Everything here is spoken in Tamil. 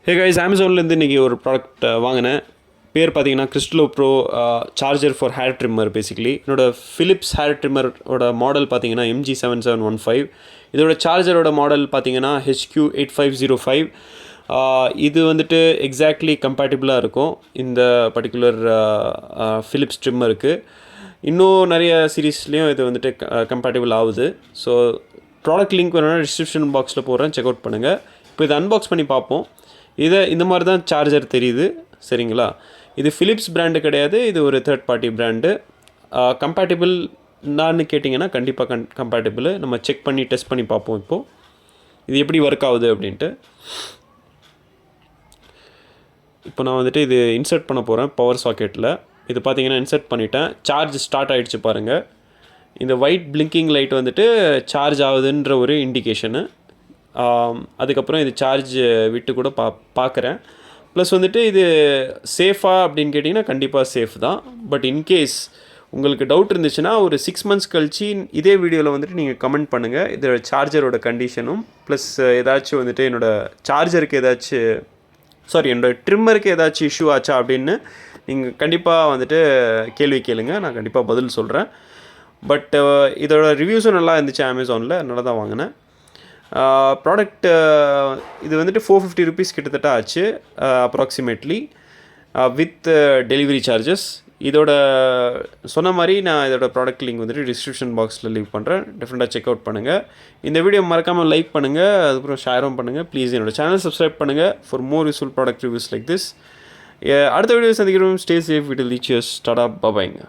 ஹே கைஸ், அமேசான்லேருந்து இன்றைக்கி ஒரு ப்ராடக்ட் வாங்கினேன். பேர் பார்த்தீங்கன்னா Crystalopro charger for hair trimmer. Basically என்னோடய ஃபிலிப்ஸ் ஹேர் ட்ரிம்மரோட மாடல் பார்த்தீங்கன்னா MG7750. இதோட சார்ஜரோட மாடல் பார்த்தீங்கன்னா HQ8505. இது வந்துட்டு எக்ஸாக்ட்லி கம்பேட்டிபிளாக இருக்கும் இந்த பர்டிகுலர் ஃபிலிப்ஸ் ட்ரிம்மருக்கு. இன்னும் நிறைய சீரீஸ்லேயும் இது வந்துட்டு கம்பேட்டிபிள் ஆகுது. ஸோ ப்ராடக்ட் லிங்க் வேணும்னா டிஸ்கிரிப்ஷன் பாக்ஸில் போடுறேன், செக் அவுட் பண்ணுங்கள். இப்போ இதை அன்பாக்ஸ் பண்ணி பார்ப்போம். இந்த மாதிரி தான் சார்ஜர் தெரியுது, சரிங்களா? இது ஃபிலிப்ஸ் பிராண்டு கிடையாது, இது ஒரு தேர்ட் பார்ட்டி பிராண்டு. கம்பேட்டிபிள் நான்னு கேட்டிங்கன்னா கண்டிப்பாக கம்பேட்டிபிள். நம்ம செக் பண்ணி டெஸ்ட் பண்ணி பார்ப்போம் இப்போது இது எப்படி ஒர்க் ஆகுது அப்படின்ட்டு. இப்போ நான் வந்துட்டு இது இன்சர்ட் பண்ண போகிறேன் பவர் சாக்கெட்டில். இது பார்த்தீங்கன்னா இன்சர்ட் பண்ணிட்டேன். சார்ஜ் ஸ்டார்ட் ஆகிடுச்சு பாருங்கள். இந்த ஒயிட் பிளிங்கிங் லைட் வந்துட்டு சார்ஜ் ஆகுதுன்ற ஒரு இண்டிகேஷனு. அதுக்கப்புறம் இது சார்ஜ் விட்டு கூட பார்க்குறேன். ப்ளஸ் வந்துட்டு இது சேஃபாக அப்படின்னு கேட்டிங்கன்னா கண்டிப்பாக சேஃப் தான். பட் இன்கேஸ் உங்களுக்கு டவுட் இருந்துச்சுன்னா ஒரு 6 months கழிச்சு இதே வீடியோவில் வந்துட்டு நீங்கள் கமெண்ட் பண்ணுங்கள் இதோட சார்ஜரோட கண்டிஷனும், ப்ளஸ் ஏதாச்சும் வந்துட்டு என்னோடய சார்ஜருக்கு என்னோடய ட்ரிம்மருக்கு ஏதாச்சும் இஷ்யூ ஆச்சா அப்படின்னு நீங்கள் கண்டிப்பாக வந்துட்டு கேள்வி கேளுங்க, நான் கண்டிப்பாக பதில் சொல்கிறேன். பட் இதோட ரிவ்யூஸும் நல்லா இருந்துச்சு அமேசானில், நல்லா தான் வாங்கினேன். ப்ராடக்ட் இது வந்துட்டு 450 rupees கிட்டத்தட்ட ஆச்சு அப்ராக்சிமேட்லி, வித் டெலிவரி சார்ஜஸ். இதோட சொன்ன மாதிரி நான் இதோட ப்ராடக்ட் லிங்க் வந்துட்டு டிஸ்கிரிப்ஷன் பாக்ஸில் லீவ் பண்ணுறேன், டெஃபினட்டாக செக் அவுட் பண்ணுங்கள். இந்த வீடியோ மறக்காமல் லைக் பண்ணுங்கள், அதுக்கப்புறம் ஷேரும் பண்ணுங்கள். ப்ளீஸ் என்னோட சேனல் சப்ஸ்கிரைப் பண்ணுங்கள் for more useful product reviews like this. அடுத்த வீடியோ சந்திக்கிறோம். ஸ்டே சேஃப், விட் லீச்சர்ஸ், டாடா, பாபாய்ங்க.